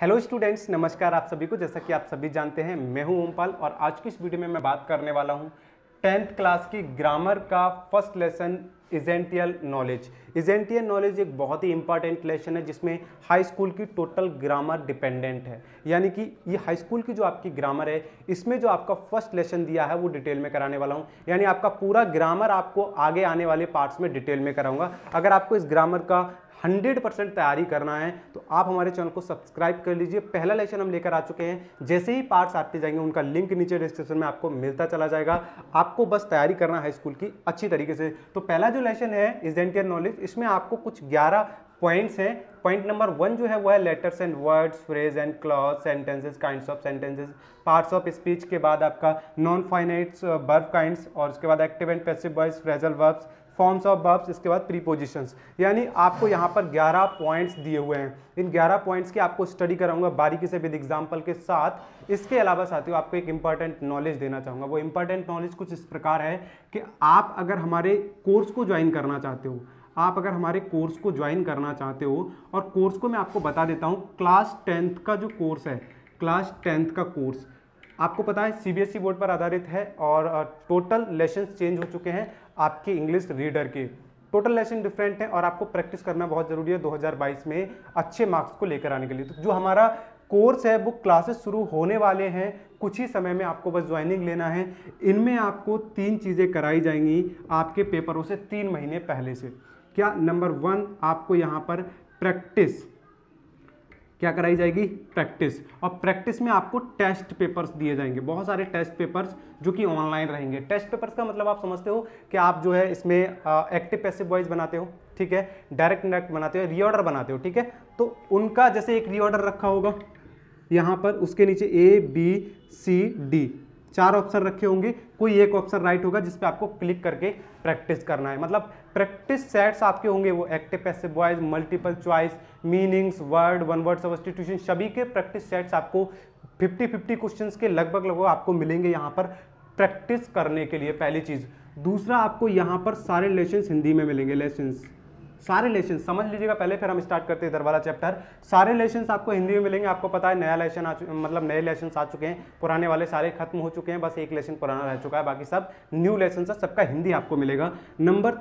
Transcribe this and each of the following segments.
Hello students, नमस्कार आप सभी को। जैसा कि आप सभी जानते हैं, मैं हूं ओमपाल और आज की इस वीडियो में मैं बात करने वाला हूं 10th क्लास की ग्रामर का फर्स्ट लेसन इजेंटियल नॉलेज। इजेंटियल नॉलेज एक बहुत ही इंपॉर्टेंट लेसन है जिसमें हाई स्कूल की टोटल ग्रामर डिपेंडेंट है। यानी कि ये हाई स्कूल की जो आपकी ग्रामर है, इसमें जो आपका फर्स्ट लेसन दिया है वो डिटेल में कराने वाला हूं। यानी आपका पूरा ग्रामर आपको आगे आने वाले पार्ट्स में डिटेल में कराऊंगा। अगर आपको इस ग्रामर का 100% तैयारी करना है तो आप हमारे चैनल को सब्सक्राइब कर लीजिए। पहला लेसन हम लेकर आ चुके हैं, जैसे ही पार्ट्स आते जाएंगे उनका लिंक नीचे डिस्क्रिप्शन में आपको मिलता चला जाएगा। आपको बस तैयारी करना है स्कूल की अच्छी तरीके से। तो पहला जो लेसन है इजेंटियल नॉलेज, इसमें आपको कुछ 11 पॉइंट्स हैं। पॉइंट नंबर 1 जो है वो है letters and words, phrase and clause, sentences, kinds of sentences, parts of speech के बाद आपका नॉन फाइनाइट्स वर्ब काइंड्स, और उसके बाद active and passive voice, phrasal verbs, forms of verbs, इसके बाद प्रीपोजिशंस। यानी आपको यहाँ पर 11 पॉइंट्स दिए हुए हैं। इन 11 पॉइंट्स की आपको स्टडी कराऊंगा बारीकी से विद एग्जाम्पल के साथ। इसके अलावा साथियों आपको एक इंपॉर्टेंट नॉलेज देना चाहूँगा। वो इंपॉर्टेंट नॉलेज कुछ इस प्रकार है कि आप अगर हमारे कोर्स को ज्वाइन करना चाहते हो, और कोर्स को मैं आपको बता देता हूँ, क्लास 10th का जो कोर्स है, क्लास 10th का कोर्स आपको पता है सीबीएसई बोर्ड पर आधारित है और टोटल लेसन्स चेंज हो चुके हैं आपके इंग्लिश रीडर के। टोटल लेसन डिफरेंट है और आपको प्रैक्टिस करना बहुत ज़रूरी है 2022 में अच्छे मार्क्स को लेकर आने के लिए। तो जो हमारा कोर्स है वो क्लासेस शुरू होने वाले हैं कुछ ही समय में, आपको बस ज्वाइनिंग लेना है। इनमें आपको 3 चीज़ें कराई जाएंगी आपके पेपरों से 3 महीने पहले से। क्या? नंबर 1 आपको यहाँ पर प्रैक्टिस क्या कराई जाएगी? प्रैक्टिस। और प्रैक्टिस में आपको टेस्ट पेपर्स दिए जाएंगे, बहुत सारे टेस्ट पेपर्स जो कि ऑनलाइन रहेंगे। टेस्ट पेपर्स का मतलब आप समझते हो कि आप जो है इसमें एक्टिव पैसिव वॉइस बनाते हो, ठीक है, डायरेक्ट इंडायरेक्ट बनाते हो, रीऑर्डर बनाते हो, ठीक है। तो उनका जैसे एक रीऑर्डर रखा होगा यहाँ पर, उसके नीचे ABCD 4 ऑप्शन रखे होंगे, कोई एक ऑप्शन राइट होगा जिस पे आपको क्लिक करके प्रैक्टिस करना है। मतलब प्रैक्टिस सेट्स आपके होंगे वो active passive voice, multiple choice, meanings, word, one word substitution, सभी के प्रैक्टिस सेट्स आपको 50-50 क्वेश्चंस के लगभग आपको मिलेंगे यहाँ पर प्रैक्टिस करने के लिए, पहली चीज़। दूसरा, आपको यहाँ पर सारे लेसन्स हिंदी में मिलेंगे। लेसन्स, सारे लेसन समझ लीजिएगा पहले, फिर हम स्टार्ट करते हैं इधर वाला चैप्टर। सारे लेसन्स आपको हिंदी में मिलेंगे। आपको पता है नया लेसन नए लेसन्स आ चुके हैं, पुराने वाले सारे खत्म हो चुके हैं, बस एक लेसन पुराना रह चुका है, बाकी सब न्यू लेसन है, सबका हिंदी आपको मिलेगा। नंबर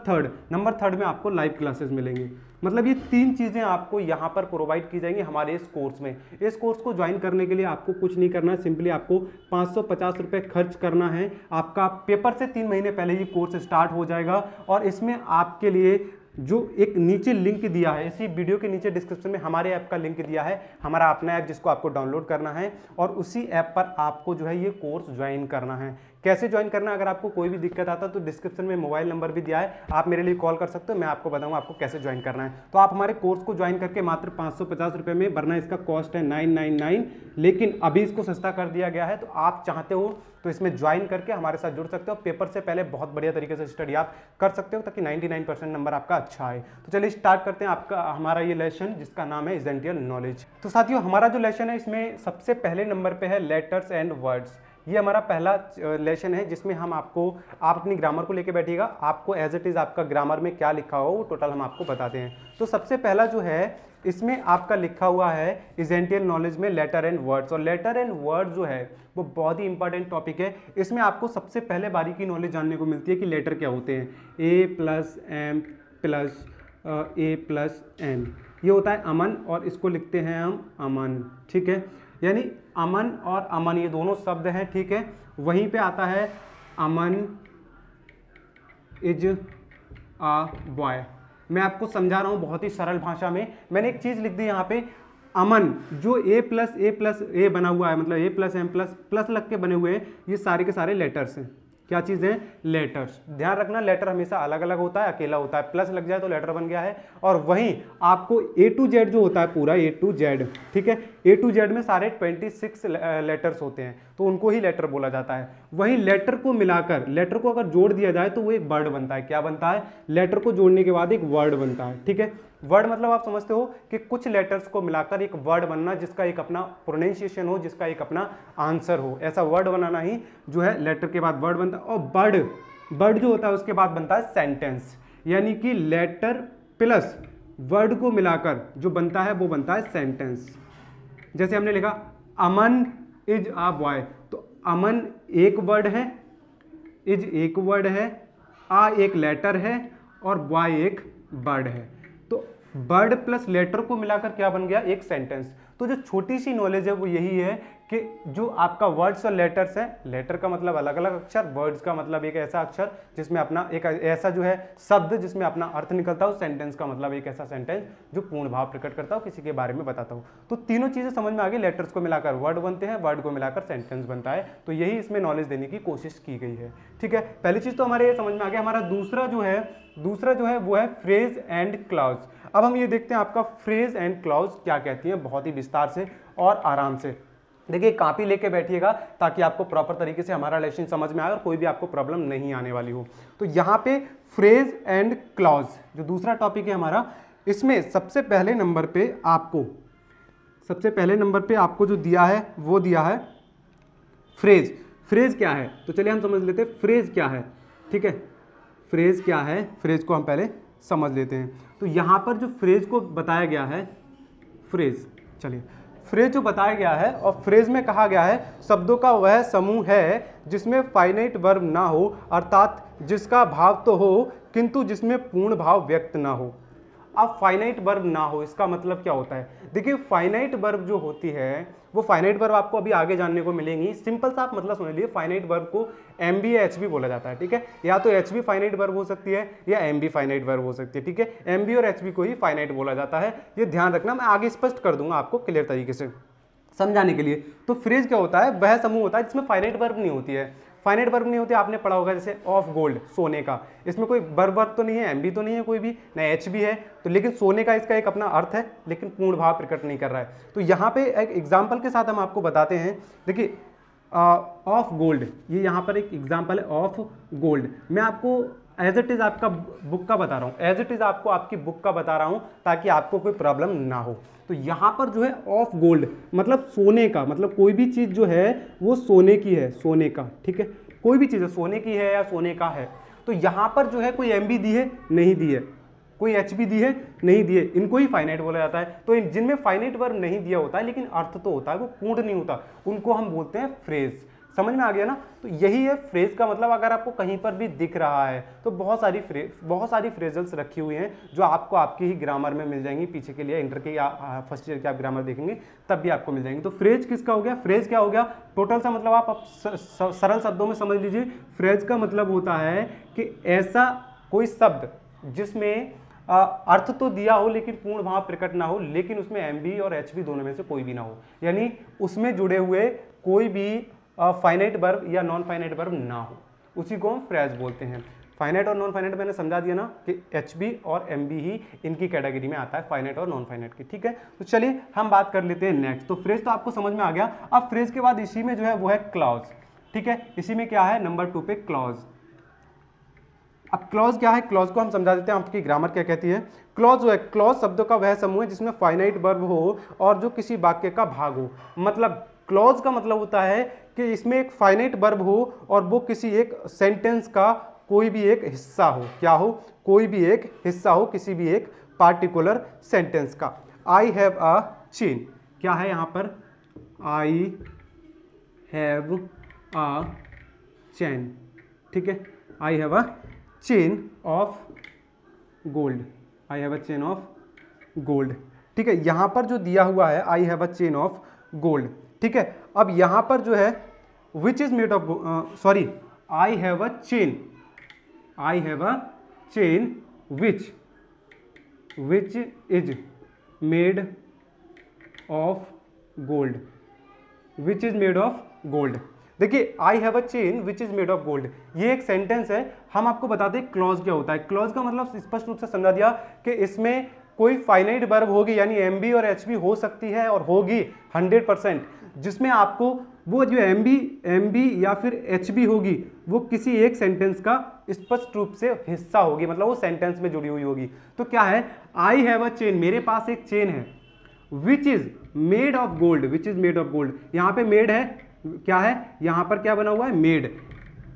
थर्ड में आपको लाइव क्लासेस मिलेंगे। मतलब ये 3 चीज़ें आपको यहाँ पर प्रोवाइड की जाएंगी हमारे इस कोर्स में। इस कोर्स को ज्वाइन करने के लिए आपको कुछ नहीं करना है, सिंपली आपको 550 रुपये खर्च करना है। आपका पेपर से 3 महीने पहले ये कोर्स स्टार्ट हो जाएगा और इसमें आपके लिए जो एक नीचे लिंक दिया है, इसी वीडियो के नीचे डिस्क्रिप्शन में हमारे ऐप का लिंक दिया है, हमारा अपना ऐप जिसको आपको डाउनलोड करना है और उसी ऐप पर आपको जो है ये कोर्स ज्वाइन करना है। कैसे ज्वाइन करना है? अगर आपको कोई भी दिक्कत आता है तो डिस्क्रिप्शन में मोबाइल नंबर भी दिया है, आप मेरे लिए कॉल कर सकते हो, मैं आपको बताऊंगा आपको कैसे ज्वाइन करना है। तो आप हमारे कोर्स को ज्वाइन करके मात्र 550 रुपये में, वरना इसका कॉस्ट है 999, लेकिन अभी इसको सस्ता कर दिया गया है। तो आप चाहते हो तो इसमें ज्वाइन करके हमारे साथ जुड़ सकते हो। पेपर से पहले बहुत बढ़िया तरीके से स्टडी आप कर सकते हो ताकि 99% नंबर आपका अच्छा आए। तो चलिए स्टार्ट करते हैं आपका हमारा ये लेसन जिसका नाम है इजेंटियल नॉलेज। तो साथियों हमारा जो लेसन है इसमें सबसे पहले नंबर पे है लेटर्स एंड वर्ड्स। ये हमारा पहला लेसन है जिसमें हम आपको, आप अपनी ग्रामर को लेके बैठिएगा, आपको एज इट इज़ आपका ग्रामर में क्या लिखा हुआ वो टोटल हम आपको बताते हैं। तो सबसे पहला जो है इसमें आपका लिखा हुआ है इजेंटियल नॉलेज में लेटर एंड वर्ड्स। और लेटर एंड वर्ड जो है वो बहुत ही इंपॉर्टेंट टॉपिक है। इसमें आपको सबसे पहले बारीकी नॉलेज जानने को मिलती है कि लेटर क्या होते हैं। A+M प्लस A+N, ये होता है अमन और इसको लिखते हैं हम अमन, ठीक है। यानी अमन और अमन ये दोनों शब्द हैं, ठीक है। वहीं पे आता है अमन इज अ बॉय। मैं आपको समझा रहा हूँ बहुत ही सरल भाषा में। मैंने एक चीज़ लिख दी यहाँ पे, अमन जो A+A+A बना हुआ है, मतलब A+M प्लस लग के बने हुए हैं, ये सारे के सारे लेटर्स हैं। क्या चीज़ है? लेटर्स। ध्यान रखना लेटर हमेशा अलग अलग होता है, अकेला होता है, प्लस लग जाए तो लेटर बन गया है। और वहीं आपको A to Z जो होता है पूरा A to Z, ठीक है, A to Z में सारे 26 लेटर्स होते हैं तो उनको ही लेटर बोला जाता है। वहीं लेटर को मिलाकर, लेटर को अगर जोड़ दिया जाए तो वो एक वर्ड बनता है। क्या बनता है? लेटर को जोड़ने के बाद एक वर्ड बनता है, ठीक है। वर्ड मतलब आप समझते हो कि कुछ लेटर्स को मिलाकर एक वर्ड बनना जिसका एक अपना प्रोनाउंसिएशन हो, जिसका एक अपना आंसर हो, ऐसा वर्ड बनाना ही जो है लेटर के बाद वर्ड बनता है। और वर्ड जो होता है उसके बाद बनता है सेंटेंस। यानी कि लेटर प्लस वर्ड को मिलाकर जो बनता है वो बनता है सेंटेंस। जैसे हमने लिखा अमन इज अ बॉय, तो अमन एक वर्ड है, इज एक वर्ड है, आ एक लेटर है और बॉय एक वर्ड है। तो वर्ड प्लस लेटर को मिलाकर क्या बन गया, एक सेंटेंस। तो जो छोटी सी नॉलेज है वो यही है कि जो आपका वर्ड्स और लेटर्स है, लेटर का मतलब अलग अलग अक्षर, वर्ड्स का मतलब एक ऐसा अक्षर जिसमें अपना एक ऐसा जो है शब्द जिसमें अपना अर्थ निकलता हो, सेंटेंस का मतलब एक ऐसा सेंटेंस जो पूर्ण भाव प्रकट करता हो, किसी के बारे में बताता हो। तो तीनों चीजें समझ में आ गई, लेटर्स को मिलाकर वर्ड बनते हैं, वर्ड को मिलाकर सेंटेंस बनता है। तो यही इसमें नॉलेज देने की कोशिश की गई है। ठीक है, पहली चीज तो हमारे ये समझ में आ गया। हमारा दूसरा जो है वो है फ्रेज एंड क्लॉज। अब हम ये देखते हैं आपका फ्रेज एंड क्लॉज क्या कहती है, बहुत ही विस्तार से और आराम से। देखिए कॉपी लेके बैठिएगा ताकि आपको प्रॉपर तरीके से हमारा लेसन समझ में आए और कोई भी आपको प्रॉब्लम नहीं आने वाली हो। तो यहाँ पे फ्रेज एंड क्लॉज जो दूसरा टॉपिक है हमारा, इसमें सबसे पहले नंबर पे आपको जो दिया है वो दिया है फ्रेज। फ्रेज क्या है तो चलिए हम समझ लेते हैं फ्रेज क्या है। ठीक है, फ्रेज क्या है, फ्रेज को हम पहले समझ लेते हैं। तो यहाँ पर जो फ्रेज को बताया गया है, फ्रेज जो बताया गया है, और फ्रेज में कहा गया है शब्दों का वह समूह है जिसमें फाइनाइट वर्ब ना हो, अर्थात जिसका भाव तो हो किंतु जिसमें पूर्ण भाव व्यक्त ना हो। अब फाइनाइट वर्ब ना हो इसका मतलब क्या होता है, देखिए फाइनाइट वर्ब जो होती है वो फाइनाइट वर्ब आपको अभी आगे जानने को मिलेंगी। सिंपल सा आप मतलब समझ लीजिए, फाइनाइट वर्ब को एमबी या एचबी बोला जाता है। ठीक है, या तो एचबी फाइनाइट वर्ब हो सकती है या एमबी फाइनाइट वर्ब हो सकती है। ठीक है, एमबी और एचबी को ही फाइनाइट बोला जाता है, ये ध्यान रखना, मैं आगे स्पष्ट कर दूंगा आपको क्लियर तरीके से समझाने के लिए। तो फ्रेज क्या होता है, वह समूह होता है जिसमें फाइनाइट वर्ब नहीं होती है। फाइनाइट वर्ब नहीं होती, आपने पढ़ा होगा जैसे ऑफ गोल्ड, सोने का, इसमें कोई वर्ब तो नहीं है, एमबी तो नहीं है कोई भी, ना एच भी है, तो लेकिन सोने का इसका एक अपना अर्थ है लेकिन पूर्ण भाव प्रकट नहीं कर रहा है। तो यहाँ पे एक एग्जाम्पल के साथ हम आपको बताते हैं। देखिए ऑफ गोल्ड, ये यहाँ पर एक एग्जाम्पल है ऑफ गोल्ड। मैं आपको एज इट इज आपका बुक का बता रहा हूँ, एज इट इज आपको आपकी बुक का बता रहा हूँ ताकि आपको कोई प्रॉब्लम ना हो। तो यहाँ पर जो है ऑफ गोल्ड मतलब सोने का, मतलब कोई भी चीज़ जो है वो सोने की है, सोने का। ठीक है, कोई भी चीज़ है सोने की है या सोने का है। तो यहाँ पर जो है कोई एमबी दी है, नहीं दी है, कोई एचबी दी है, नहीं दी है, इनको ही फाइनाइट बोला जाता है। तो जिनमें फाइनाइट वर्ब नहीं दिया होता है लेकिन अर्थ तो होता है, वो पूर्ण नहीं होता, उनको हम बोलते हैं फ्रेज। समझ में आ गया ना। तो यही है फ्रेज का मतलब। अगर आपको कहीं पर भी दिख रहा है तो बहुत सारी फ्रेजल्स रखी हुई हैं जो आपको आपकी ही ग्रामर में मिल जाएंगी, पीछे के लिए इंटर के या फर्स्ट ईयर के आप ग्रामर देखेंगे तब भी आपको मिल जाएंगी। तो फ्रेज किसका हो गया, फ्रेज क्या हो गया, टोटल सा मतलब आप सरल शब्दों में समझ लीजिए। फ्रेज का मतलब होता है कि ऐसा कोई शब्द जिसमें अर्थ तो दिया हो लेकिन पूर्ण भाव प्रकट ना हो, लेकिन उसमें एमबी और एचबी दोनों में से कोई भी ना हो, यानी उसमें जुड़े हुए कोई भी फाइनाइट वर्ब या नॉन फाइनाइट वर्ब ना हो, उसी को हम फ्रेज बोलते हैं। फाइनाइट और नॉन फाइनाइट मैंने समझा दिया ना कि एचबी और एमबी ही इनकी कैटेगरी में आता है, फाइनाइट और नॉन फाइनाइट की। ठीक है, तो चलिए हम बात कर लेते हैं नेक्स्ट। तो फ्रेज तो आपको समझ में आ गया। अब फ्रेज के बाद इसी में जो है वो है क्लॉज। ठीक है, इसी में क्या है, नंबर 2 पे क्लॉज। अब क्लॉज क्या है, क्लॉज को हम समझा देते हैं, आपकी ग्रामर क्या कहती है। क्लॉज जो है, क्लॉज शब्दों का वह समूह है जिसमें फाइनाइट वर्ब हो और जो किसी वाक्य का भाग हो। मतलब क्लॉज का मतलब होता है कि इसमें एक फाइनाइट वर्ब हो और वो किसी एक सेंटेंस का कोई भी एक हिस्सा हो। क्या हो, कोई भी एक हिस्सा हो किसी भी एक पार्टिकुलर सेंटेंस का। आई हैव अ चेन, क्या है यहाँ पर, आई हैव अ चेन। ठीक है, I have a chain of gold, I have a chain of gold. ठीक है, यहाँ पर जो दिया हुआ है I have a chain of gold. ठीक है, अब यहाँ पर जो है which is made of, sorry, I have a chain, I have a chain which is made of gold, which is made of gold. देखिए I have a chain which is made of gold, ये एक sentence है। हम आपको बताते हैं clause क्या होता है। क्लॉज का मतलब स्पष्ट रूप से समझा दिया कि इसमें कोई फाइनाइट वर्ब होगी, यानी एमबी और एचबी हो सकती है और होगी 100%, जिसमें आपको वो जो एमबी या फिर एचबी होगी वो किसी एक सेंटेंस का स्पष्ट रूप से हिस्सा होगी, मतलब वो सेंटेंस में जुड़ी हुई होगी। तो क्या है, आई हैव अ चेन, मेरे पास एक चेन है, which is made of gold, which is made of gold. यहाँ पे मेड है, क्या है यहाँ पर, क्या बना हुआ है, मेड।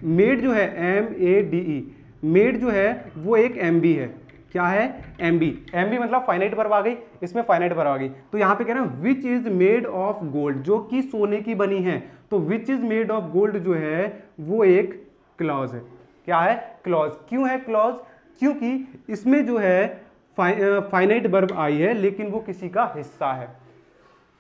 मेड जो है MADE, मेड जो है वो एक एमबी है। क्या है, एमबी। एमबी मतलब फाइनाइट वर्ब आ गई, इसमें फाइनाइट वर्ब आ गई। तो यहाँ पे कह रहे हैं विच इज मेड ऑफ गोल्ड, जो कि सोने की बनी है। तो विच इज मेड ऑफ गोल्ड जो है वो एक क्लॉज है। क्या है, क्लॉज। क्यों है क्लॉज, क्योंकि इसमें जो है फाइनाइट वर्ब आई है लेकिन वो किसी का हिस्सा है।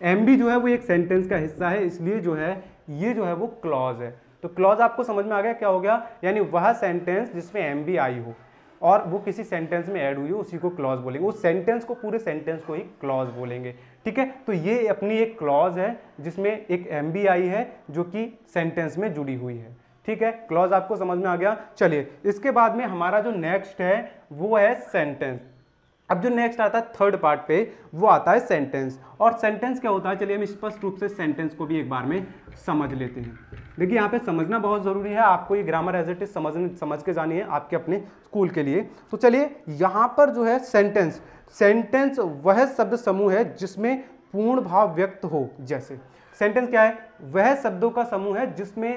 एमबी जो है वो एक सेंटेंस का हिस्सा है, इसलिए जो है ये जो है वो क्लॉज है। तो क्लॉज आपको समझ में आ गया क्या हो गया, यानी वह सेंटेंस जिसमें एमबी आई हो और वो किसी सेंटेंस में ऐड हुई हो उसी को क्लॉज बोलेंगे। उस सेंटेंस को, पूरे सेंटेंस को ही क्लॉज बोलेंगे। ठीक है, तो ये अपनी एक क्लॉज है जिसमें एक एमबी आई है जो कि सेंटेंस में जुड़ी हुई है। ठीक है, क्लॉज आपको समझ में आ गया। चलिए इसके बाद में हमारा जो नेक्स्ट है वो है सेंटेंस। अब जो नेक्स्ट आता है थर्ड पार्ट पे वो आता है सेंटेंस। और सेंटेंस क्या होता है, चलिए हम स्पष्ट रूप से सेंटेंस को भी एक बार में समझ लेते हैं। देखिए यहाँ पे समझना बहुत ज़रूरी है, आपको ये ग्रामर एज इट इज समझ के जानी है आपके अपने स्कूल के लिए। तो चलिए यहाँ पर जो है सेंटेंस, सेंटेंस वह शब्द समूह है जिसमें पूर्ण भाव व्यक्त हो। जैसे सेंटेंस क्या है, वह शब्दों का समूह है जिसमें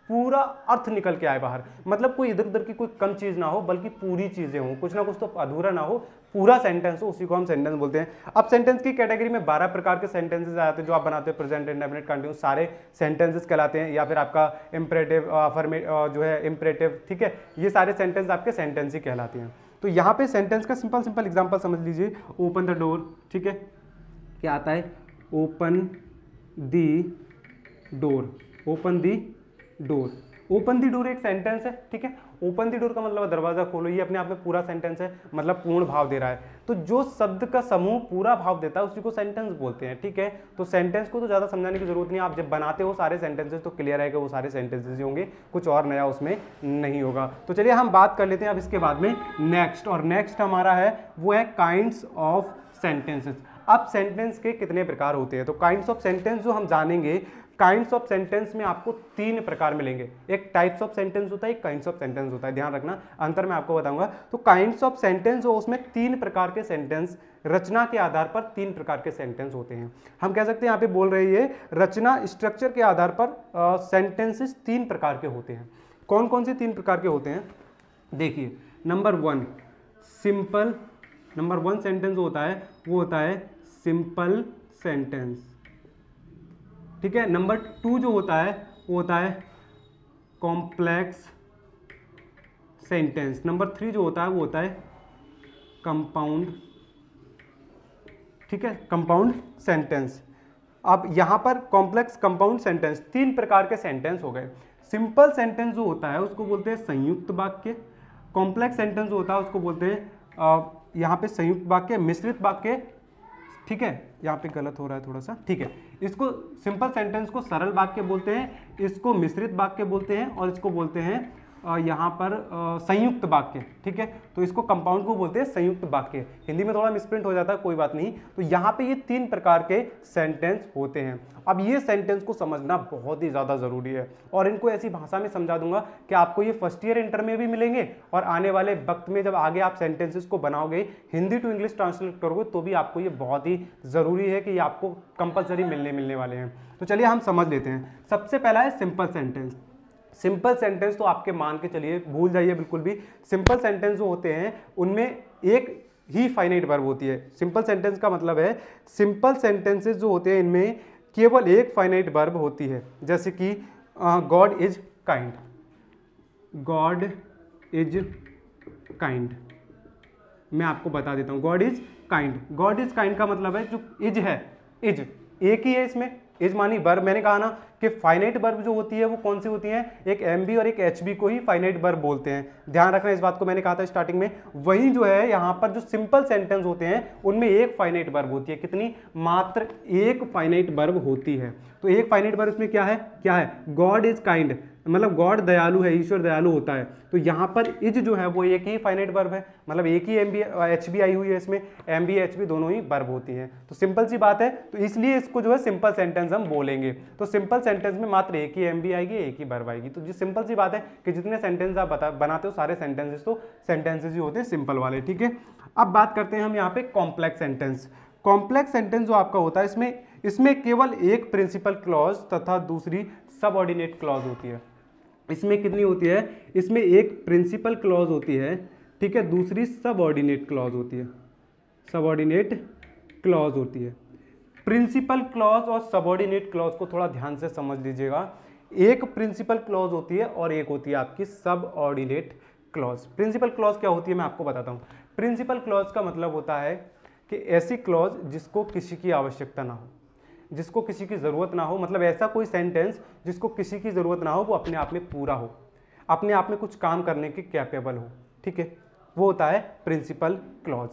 पूरा अर्थ निकल के आए बाहर, मतलब कोई इधर उधर की कोई कम चीज ना हो बल्कि पूरी चीजें हो, कुछ ना कुछ तो अधूरा ना हो, पूरा सेंटेंस हो, उसी को हम सेंटेंस बोलते हैं। अब सेंटेंस की कैटेगरी में 12 प्रकार के सेंटेंसेस आते हैं जो आप बनाते हो, प्रेजेंट इंडेफिनिट कंटीन्यूअस सारे सेंटेंसेस कहलाते हैं, या फिर आपका इंपरेटिव जो है इंपरेटिव। ठीक है, ये सारे सेंटेंस आपके सेंटेंस ही कहलाते हैं। तो यहाँ पे सेंटेंस का सिंपल सिंपल एग्जाम्पल समझ लीजिए, ओपन द डोर। ठीक है, क्या आता है, ओपन दी डोर, ओपन दी डोर। ओपन दी डोर एक सेंटेंस है। ठीक है, ओपन दी डोर का मतलब दरवाजा खोलो, ये अपने आप में पूरा सेंटेंस है, मतलब पूर्ण भाव दे रहा है। तो जो शब्द का समूह पूरा भाव देता है उसी को सेंटेंस बोलते हैं। ठीक है, तो सेंटेंस को तो ज़्यादा समझाने की जरूरत नहीं है, आप जब बनाते हो सारे सेंटेंसेस तो क्लियर है कि वो सारे सेंटेंसेस ही होंगे, कुछ और नया उसमें नहीं होगा। तो चलिए हम बात कर लेते हैं अब इसके बाद में नेक्स्ट, और नेक्स्ट हमारा है वो है काइंड्स ऑफ सेंटेंसेस। अब सेंटेंस के कितने प्रकार होते हैं, तो काइंड्स ऑफ सेंटेंस जो हम जानेंगे, काइंड्स ऑफ सेंटेंस में आपको 3 प्रकार मिलेंगे। एक टाइप्स ऑफ सेंटेंस होता है, एक काइंड्स ऑफ सेंटेंस होता है, ध्यान रखना, अंतर मैं आपको बताऊंगा। तो काइंड्स ऑफ सेंटेंस हो उसमें 3 प्रकार के सेंटेंस, रचना के आधार पर 3 प्रकार के सेंटेंस होते हैं। हम कह सकते हैं यहाँ पे बोल रही है रचना स्ट्रक्चर के आधार पर सेंटेंसेस 3 प्रकार के होते हैं। कौन कौन से 3 प्रकार के होते हैं, देखिए। नंबर 1 सिंपल, नंबर 1 सेंटेंस होता है वो होता है सिंपल सेंटेंस। ठीक है, नंबर 2 जो होता है वो होता है कॉम्प्लेक्स सेंटेंस। नंबर 3 जो होता है वो होता है कंपाउंड। ठीक है, कंपाउंड सेंटेंस। अब यहाँ पर कॉम्प्लेक्स, कंपाउंड सेंटेंस 3 प्रकार के सेंटेंस हो गए। सिंपल सेंटेंस जो होता है उसको बोलते हैं संयुक्त वाक्य। कॉम्प्लेक्स सेंटेंस जो होता है उसको बोलते हैं यहाँ पे संयुक्त वाक्य, मिश्रित वाक्य। ठीक है, यहाँ पे गलत हो रहा है थोड़ा सा। ठीक है, इसको सिंपल सेंटेंस को सरल वाक्य बोलते हैं, इसको मिश्रित वाक्य बोलते हैं, और इसको बोलते हैं यहाँ पर संयुक्त वाक्य। ठीक है, तो इसको कंपाउंड को बोलते हैं संयुक्त वाक्य। हिंदी में थोड़ा मिसप्रिंट हो जाता है, कोई बात नहीं। तो यहाँ पे ये 3 प्रकार के सेंटेंस होते हैं। अब ये सेंटेंस को समझना बहुत ही ज़्यादा ज़रूरी है, और इनको ऐसी भाषा में समझा दूंगा कि आपको ये फर्स्ट ईयर इंटर में भी मिलेंगे, और आने वाले वक्त में जब आगे आप सेंटेंसेस को बनाओगे, हिंदी टू इंग्लिश ट्रांसलेट करोगे, तो भी आपको ये बहुत ही ज़रूरी है कि ये आपको कंपलसरी मिलने वाले हैं। तो चलिए हम समझ लेते हैं। सबसे पहला है सिंपल सेंटेंस। सिंपल सेंटेंस तो आपके मान के चलिए भूल जाइए बिल्कुल भी। सिंपल सेंटेंस जो होते हैं उनमें एक ही फाइनाइट वर्ब होती है। सिंपल सेंटेंस का मतलब है, सिंपल सेंटेंसेस जो होते हैं इनमें केवल एक फाइनाइट वर्ब होती है। जैसे कि God is kind, God is kind. मैं आपको बता देता हूँ, God is kind. God is kind का मतलब है जो इज है, इज एक ही है इसमें, इज मानी वर्ब। मैंने कहा ना कि फाइनाइट वर्ब जो होती है वो कौन सी होती है, एक एमबी और एक एचबी को ही फाइनाइट वर्ब बोलते हैं। ध्यान रखना इस बात को, मैंने कहा था स्टार्टिंग में। वही जो है यहाँ पर जो सिंपल सेंटेंस होते हैं उनमें एक फाइनाइट वर्ब होती है। कितनी, मात्र एक फाइनाइट वर्ब होती है। तो एक फाइनाइट वर्ब इसमें क्या है, क्या है, गॉड इज काइंड, मतलब गॉड दयालु है, ईश्वर दयालु होता है। तो यहाँ पर इज जो है वो एक ही फाइनाइट वर्ब है, मतलब एक ही एमबी एचबी आई हुई है इसमें, एमबी एचबी दोनों ही वर्ब होती हैं। तो सिंपल सी बात है, तो इसलिए इसको जो है सिंपल सेंटेंस हम बोलेंगे। तो सिंपल सेंटेंस में मात्र एक ही एमबी आएगी, एक ही वर्ब आएगी। तो जो सिंपल सी बात है कि जितने सेंटेंस आप बनाते हो सारे सेंटेंसेस तो सेंटेंसेस ही होते हैं सिंपल वाले। ठीक है, अब बात करते हैं हम यहाँ पे कॉम्प्लेक्स सेंटेंस। कॉम्प्लेक्स सेंटेंस जो आपका होता है इसमें केवल एक प्रिंसिपल क्लॉज तथा दूसरी सबऑर्डिनेट क्लॉज होती है। इसमें कितनी होती है, इसमें एक प्रिंसिपल क्लॉज होती है ठीक है। दूसरी सबऑर्डिनेट क्लॉज होती है, सबऑर्डिनेट क्लॉज होती है। प्रिंसिपल क्लॉज और सबऑर्डिनेट क्लॉज को थोड़ा ध्यान से समझ लीजिएगा। एक प्रिंसिपल क्लॉज होती है और एक होती है आपकी सबऑर्डिनेट क्लॉज। प्रिंसिपल क्लॉज क्या होती है मैं आपको बताता हूँ। प्रिंसिपल क्लॉज का मतलब होता है कि ऐसी क्लॉज जिसको किसी की आवश्यकता ना हो, जिसको किसी की ज़रूरत ना हो, मतलब ऐसा कोई सेंटेंस जिसको किसी की ज़रूरत ना हो, वो अपने आप में पूरा हो, अपने आप में कुछ काम करने के कैपेबल हो, ठीक है, वो होता है प्रिंसिपल क्लॉज।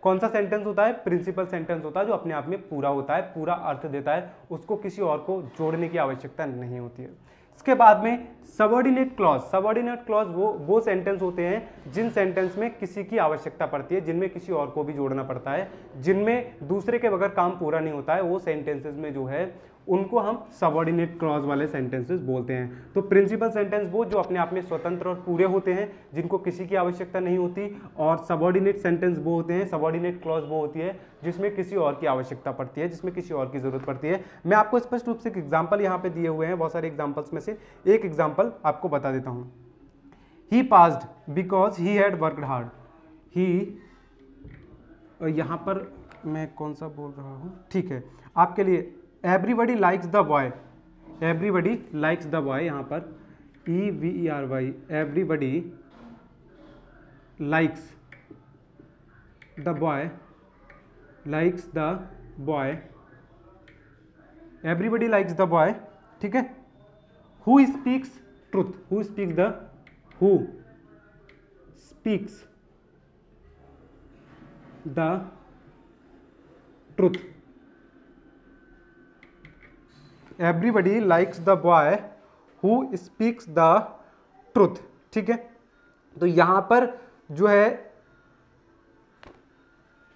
कौन सा सेंटेंस होता है? प्रिंसिपल सेंटेंस होता है जो अपने आप में पूरा होता है, पूरा अर्थ देता है, उसको किसी और को जोड़ने की आवश्यकता नहीं होती है। इसके बाद में सबऑर्डिनेट क्लॉज। सबऑर्डिनेट क्लॉज वो सेंटेंस होते हैं जिन सेंटेंस में किसी की आवश्यकता पड़ती है, जिनमें किसी और को भी जोड़ना पड़ता है, जिनमें दूसरे के बगैर काम पूरा नहीं होता है, वो सेंटेंसेस में जो है उनको हम सबऑर्डिनेट क्लॉज वाले सेंटेंसेस बोलते हैं। तो प्रिंसिपल सेंटेंस वो जो अपने आप में स्वतंत्र और पूरे होते हैं, जिनको किसी की आवश्यकता नहीं होती, और सबऑर्डिनेट सेंटेंस वो होते हैं, सबऑर्डिनेट क्लॉज वो होती है जिसमें किसी और की आवश्यकता पड़ती है, जिसमें किसी और की जरूरत पड़ती है। मैं आपको स्पष्ट रूप से एक एग्जाम्पल यहाँ पे दिए हुए हैं, बहुत सारे एग्जाम्पल्स में से एक एग्जाम्पल आपको बता देता हूँ। He passed because he had worked hard. He, यहाँ पर मैं कौन सा बोल रहा हूँ, ठीक है आपके लिए, everybody likes the boy, everybody likes the boy, यहाँ पर EVERY, everybody likes the boy, likes the boy, everybody likes the boy, ठीक है। Who speaks truth, who speaks the, who speaks the truth, everybody likes the boy who speaks the truth, ठीक है। तो यहां पर जो है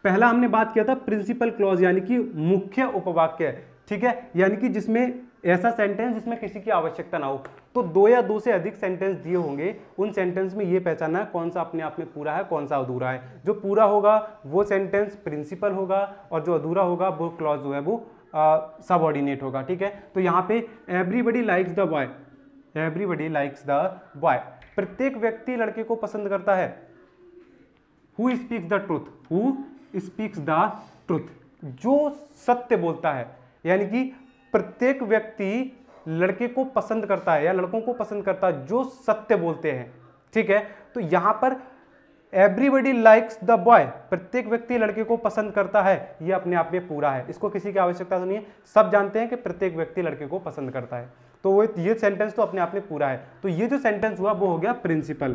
पहला हमने बात किया था प्रिंसिपल क्लॉज, यानी कि मुख्य उपवाक्य, ठीक है, यानी कि जिसमें ऐसा सेंटेंस जिसमें किसी की आवश्यकता ना हो। तो दो या दो से अधिक सेंटेंस दिए होंगे, उन सेंटेंस में ये पहचानना है कौन सा अपने आप में पूरा है, कौन सा अधूरा है। जो पूरा होगा वो सेंटेंस प्रिंसिपल होगा, और जो अधूरा होगा वो क्लॉज जो है वो सबऑर्डिनेट होगा, ठीक है। तो यहाँ पे everybody likes the boy, everybody likes the boy, प्रत्येक व्यक्ति लड़के को पसंद करता है। Who speaks the truth, who speaks the truth, जो सत्य बोलता है, यानी कि प्रत्येक व्यक्ति लड़के को पसंद करता है या लड़कों को पसंद करता है जो सत्य बोलते हैं, ठीक है। तो यहां पर एवरीबडी लाइक्स द बॉय, प्रत्येक व्यक्ति लड़के को पसंद करता है, ये अपने आप में पूरा है, इसको किसी की आवश्यकता तो नहीं है, सब जानते हैं कि प्रत्येक व्यक्ति लड़के को पसंद करता है, तो वो ये सेंटेंस तो अपने आप में पूरा है। तो ये जो सेंटेंस हुआ वो हो गया प्रिंसिपल,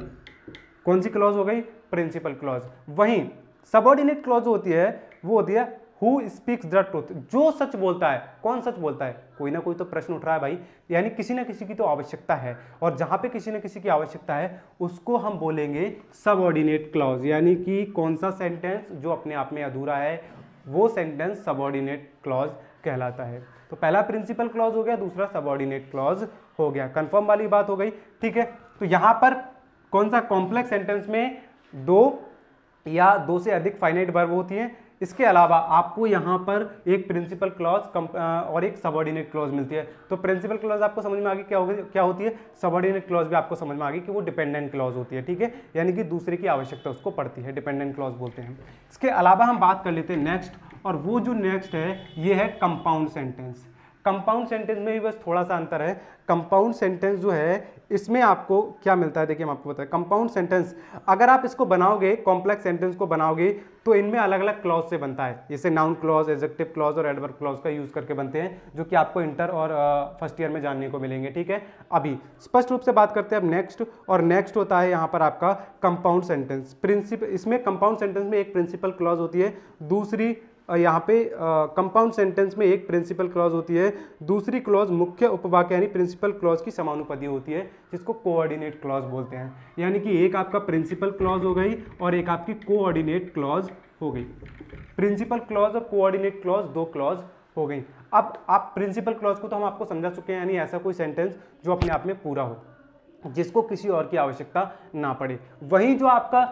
कौन सी क्लॉज हो गई? Principal clause. वहीं सबऑर्डिनेट क्लॉज होती है वो होती है हु स्पीक्स द ट्रुथ, जो सच बोलता है। कौन सच बोलता है? कोई ना कोई तो प्रश्न उठ रहा है भाई, यानी किसी ना किसी की तो आवश्यकता है, और जहां पे किसी ना किसी की आवश्यकता है उसको हम बोलेंगे सबऑर्डिनेट क्लॉज, यानी कि कौन सा सेंटेंस जो अपने आप में अधूरा है वो सेंटेंस सबऑर्डिनेट क्लॉज कहलाता है। तो पहला प्रिंसिपल क्लॉज हो गया, दूसरा सबऑर्डिनेट क्लॉज हो गया, कंफर्म वाली बात हो गई, ठीक है। तो यहां पर कौन सा कॉम्प्लेक्स सेंटेंस में दो या दो से अधिक फाइनाइट वर्ब होती हैं। इसके अलावा आपको यहाँ पर एक प्रिंसिपल क्लॉज और एक सबऑर्डिनेट क्लॉज मिलती है। तो प्रिंसिपल क्लॉज आपको समझ में आ गई क्या होती है, सबऑर्डिनेट क्लॉज भी आपको समझ में आ गई कि वो डिपेंडेंट क्लॉज होती है, ठीक है, यानी कि दूसरे की आवश्यकता उसको पड़ती है, डिपेंडेंट क्लॉज बोलते हैं। इसके अलावा हम बात कर लेते हैं नेक्स्ट, और वो जो नेक्स्ट है ये है कंपाउंड सेंटेंस। कंपाउंड सेंटेंस में भी बस थोड़ा सा अंतर है। कंपाउंड सेंटेंस जो है इसमें आपको क्या मिलता है, देखिए हम आपको बताएं। कंपाउंड सेंटेंस अगर आप इसको बनाओगे, कॉम्प्लेक्स सेंटेंस को बनाओगे, तो इनमें अलग अलग क्लॉज से बनता है, जैसे नाउन क्लॉज, एडजेक्टिव क्लॉज और एडवर्ब क्लॉज का यूज करके बनते हैं, जो कि आपको इंटर और फर्स्ट ईयर में जानने को मिलेंगे, ठीक है। अभी स्पष्ट रूप से बात करते हैं अब नेक्स्ट, और नेक्स्ट होता है यहाँ पर आपका कंपाउंड सेंटेंस। इसमें कंपाउंड सेंटेंस में एक प्रिंसिपल क्लॉज होती है, दूसरी यहाँ पे कंपाउंड सेंटेंस में एक प्रिंसिपल क्लॉज होती है, दूसरी क्लॉज मुख्य उपवाक्य यानी प्रिंसिपल क्लॉज की समानुपाती होती है, जिसको कोऑर्डिनेट क्लॉज बोलते हैं। यानी कि एक आपका प्रिंसिपल क्लॉज हो गई और एक आपकी कोऑर्डिनेट क्लॉज हो गई। प्रिंसिपल क्लॉज और कोऑर्डिनेट क्लॉज दो क्लॉज हो गई। अब आप प्रिंसिपल क्लॉज को तो हम आपको समझा चुके हैं, यानी ऐसा कोई सेंटेंस जो अपने आप में पूरा हो, जिसको किसी और की आवश्यकता ना पड़े। वहीं जो आपका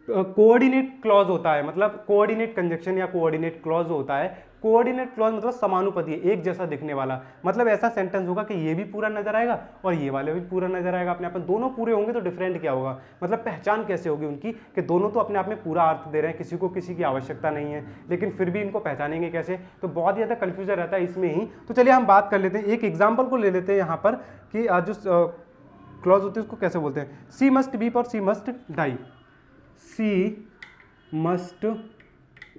कोऑर्डिनेट क्लॉज होता है, मतलब कोऑर्डिनेट कंजक्शन या कोऑर्डिनेट क्लॉज होता है, कोऑर्डिनेट क्लॉज मतलब समानुपाती, एक जैसा दिखने वाला, मतलब ऐसा सेंटेंस होगा कि ये भी पूरा नजर आएगा और ये वाले भी पूरा नजर आएगा अपने आप में। दोनों पूरे होंगे तो डिफरेंट क्या होगा, मतलब पहचान कैसे होगी उनकी कि दोनों तो अपने आप में पूरा अर्थ दे रहे हैं, किसी को किसी की आवश्यकता नहीं है, लेकिन फिर भी इनको पहचानेंगे कैसे, तो बहुत ज़्यादा कन्फ्यूजन रहता है इसमें ही। तो चलिए हम बात कर लेते हैं, एक एग्जाम्पल को ले लेते हैं यहाँ पर कि जो क्लॉज होती है उसको कैसे बोलते हैं। सी मस्ट बीप और सी मस्ट डाई, सी मस्ट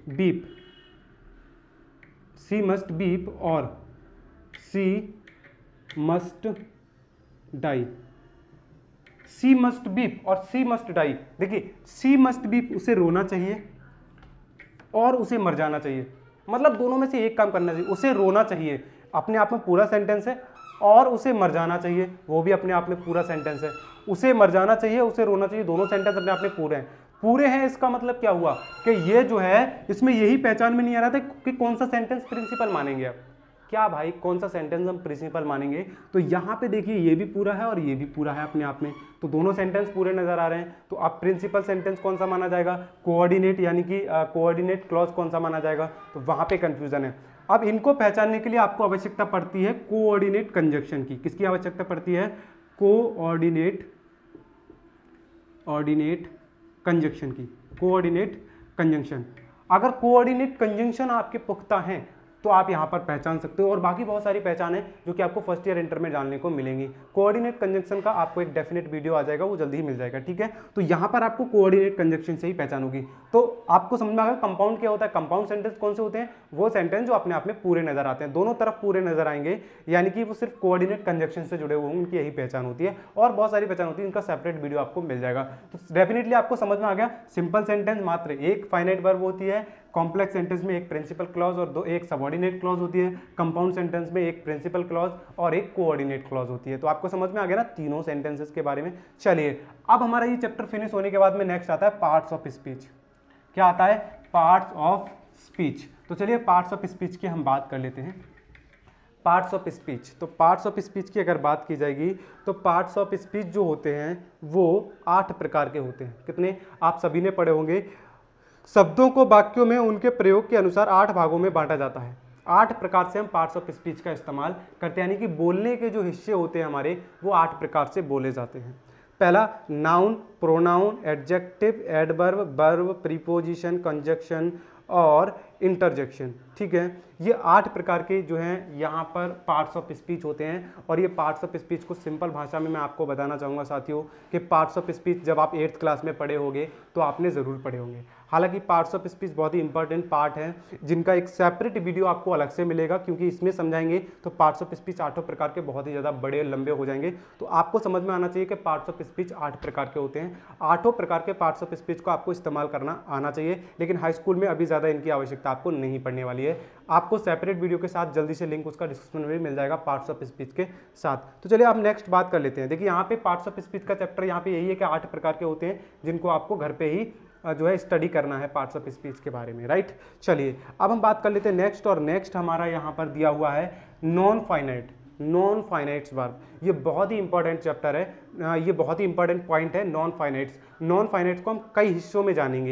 बीप, सी मस्ट बीप और सी मस्ट डाई, सी मस्ट बीप और सी मस्ट डाई। देखिए सी मस्ट बीप उसे रोना चाहिए और उसे मर जाना चाहिए, मतलब दोनों में से एक काम करना चाहिए। उसे रोना चाहिए अपने आप में पूरा सेंटेंस है और उसे मर जाना चाहिए वो भी अपने आप में पूरा सेंटेंस है। उसे मर जाना चाहिए, उसे रोना चाहिए, दोनों सेंटेंस अपने आप में पूरे हैं। इसका मतलब क्या हुआ कि ये जो है इसमें यही पहचान में नहीं आ रहा था कि कौन सा सेंटेंस प्रिंसिपल मानेंगे। अब क्या भाई कौन सा सेंटेंस हम प्रिंसिपल मानेंगे, तो यहाँ पे देखिए ये भी पूरा है और ये भी पूरा है अपने आप में, तो दोनों सेंटेंस पूरे नजर आ रहे हैं। तो अब प्रिंसिपल सेंटेंस कौन सा माना जाएगा, कोऑर्डिनेट यानी कि कोऑर्डिनेट क्लॉज कौन सा माना जाएगा, तो वहाँ पे कंफ्यूजन है। अब इनको पहचानने के लिए आपको आवश्यकता पड़ती है कोऑर्डिनेट कंजंक्शन की। किसकी आवश्यकता पड़ती है, कोऑर्डिनेट कंजंक्शन की, कोऑर्डिनेट कंजंक्शन। अगर कोऑर्डिनेट कंजंक्शन आपके पुख्ता हैं तो आप यहाँ पर पहचान सकते हो, और बाकी बहुत सारी पहचान है जो कि आपको फर्स्ट ईयर इंटर में जानने को मिलेंगी। कोऑर्डिनेट कंजंक्शन का आपको एक डेफिनेट वीडियो आ जाएगा, वो जल्दी ही मिल जाएगा, ठीक है। तो यहाँ पर आपको कोऑर्डिनेट कंजंक्शन से ही पहचान होगी। तो आपको समझ में आ गया कंपाउंड क्या होता है। कंपाउंड सेंटेंस कौन से होते हैं, वो सेंटेंस जो अपने आप में पूरे नजर आते हैं, दोनों तरफ पूरे नजर आएंगे, यानी कि वो सिर्फ कोऑर्डिनेट कंजंक्शन से जुड़े हुए होंगे, उनकी यही पहचान होती है। और बहुत सारी पहचान होती है, इनका सेपरेट वीडियो आपको मिल जाएगा। तो डेफिनेटली आपको समझ में आ गया, सिंपल सेंटेंस मात्र एक फाइनाइट वर्ब होती है, कॉम्प्लेक्स सेंटेंस में एक प्रिंसिपल क्लॉज और एक सबऑर्डिनेट क्लॉज होती है, कंपाउंड सेंटेंस में एक प्रिंसिपल क्लॉज और एक कोऑर्डिनेट क्लॉज होती है। तो आपको समझ में आ गया ना तीनों सेंटेंसेस के बारे में। चलिए अब हमारा ये चैप्टर फिनिश होने के बाद में नेक्स्ट आता है पार्ट्स ऑफ स्पीच। क्या आता है, पार्ट्स ऑफ स्पीच। तो चलिए पार्ट्स ऑफ स्पीच की हम बात कर लेते हैं। पार्ट्स ऑफ स्पीच, तो पार्ट्स ऑफ स्पीच की अगर बात की जाएगी तो पार्ट्स ऑफ स्पीच जो होते हैं वो 8 प्रकार के होते हैं। कितने, आप सभी ने पढ़े होंगे, शब्दों को वाक्यों में उनके प्रयोग के अनुसार 8 भागों में बांटा जाता है। 8 प्रकार से हम पार्ट्स ऑफ स्पीच का इस्तेमाल करते हैं, यानी कि बोलने के जो हिस्से होते हैं हमारे वो 8 प्रकार से बोले जाते हैं। पहला noun, pronoun, adjective, adverb, verb, preposition, conjunction और इंटरजेक्शन, ठीक है। ये 8 प्रकार के जो हैं यहाँ पर पार्ट्स ऑफ स्पीच होते हैं। और ये पार्ट्स ऑफ स्पीच को सिंपल भाषा में मैं आपको बताना चाहूँगा साथियों कि पार्ट्स ऑफ स्पीच जब आप 8th क्लास में पढ़े होंगे तो आपने ज़रूर पढ़े होंगे। हालांकि पार्ट्स ऑफ स्पीच बहुत ही इंपॉर्टेंट पार्ट है, जिनका एक सेपरेट वीडियो आपको अलग से मिलेगा, क्योंकि इसमें समझाएंगे तो पार्ट्स ऑफ स्पीच 8 प्रकार के बहुत ही ज़्यादा बड़े लंबे हो जाएंगे। तो आपको समझ में आना चाहिए कि पार्ट्स ऑफ स्पीच 8 प्रकार के होते हैं। 8 प्रकार के पार्ट्स ऑफ स्पीच को आपको इस्तेमाल करना आना चाहिए, लेकिन हाई स्कूल में अभी ज़्यादा इनकी आवश्यकता आपको नहीं पड़ने वाली है। आपको सेपरेट वीडियो के साथ जल्दी से लिंक उसका डिस्क्रिप्शन में मिल जाएगा पार्ट्स ऑफ स्पीच के साथ। तो चलिए आप नेक्स्ट बात कर लेते हैं। देखिए यहाँ पे पार्ट्स ऑफ स्पीच का चैप्टर यहाँ पे यही है कि 8 प्रकार के होते हैं, जिनको आपको घर पे ही जो है स्टडी करना है पार्ट्स ऑफ स्पीच के बारे में, राइट। चलिए अब हम बात कर लेते हैं नेक्स्ट, और नेक्स्ट हमारा यहाँ पर दिया हुआ है नॉन फाइनाइट्स वर्ब। ये बहुत ही इंपॉर्टेंट चैप्टर है, ये बहुत ही इंपॉर्टेंट पॉइंट है नॉन फाइनाइट्स। नॉन फाइनाइट्स को हम कई हिस्सों में जानेंगे।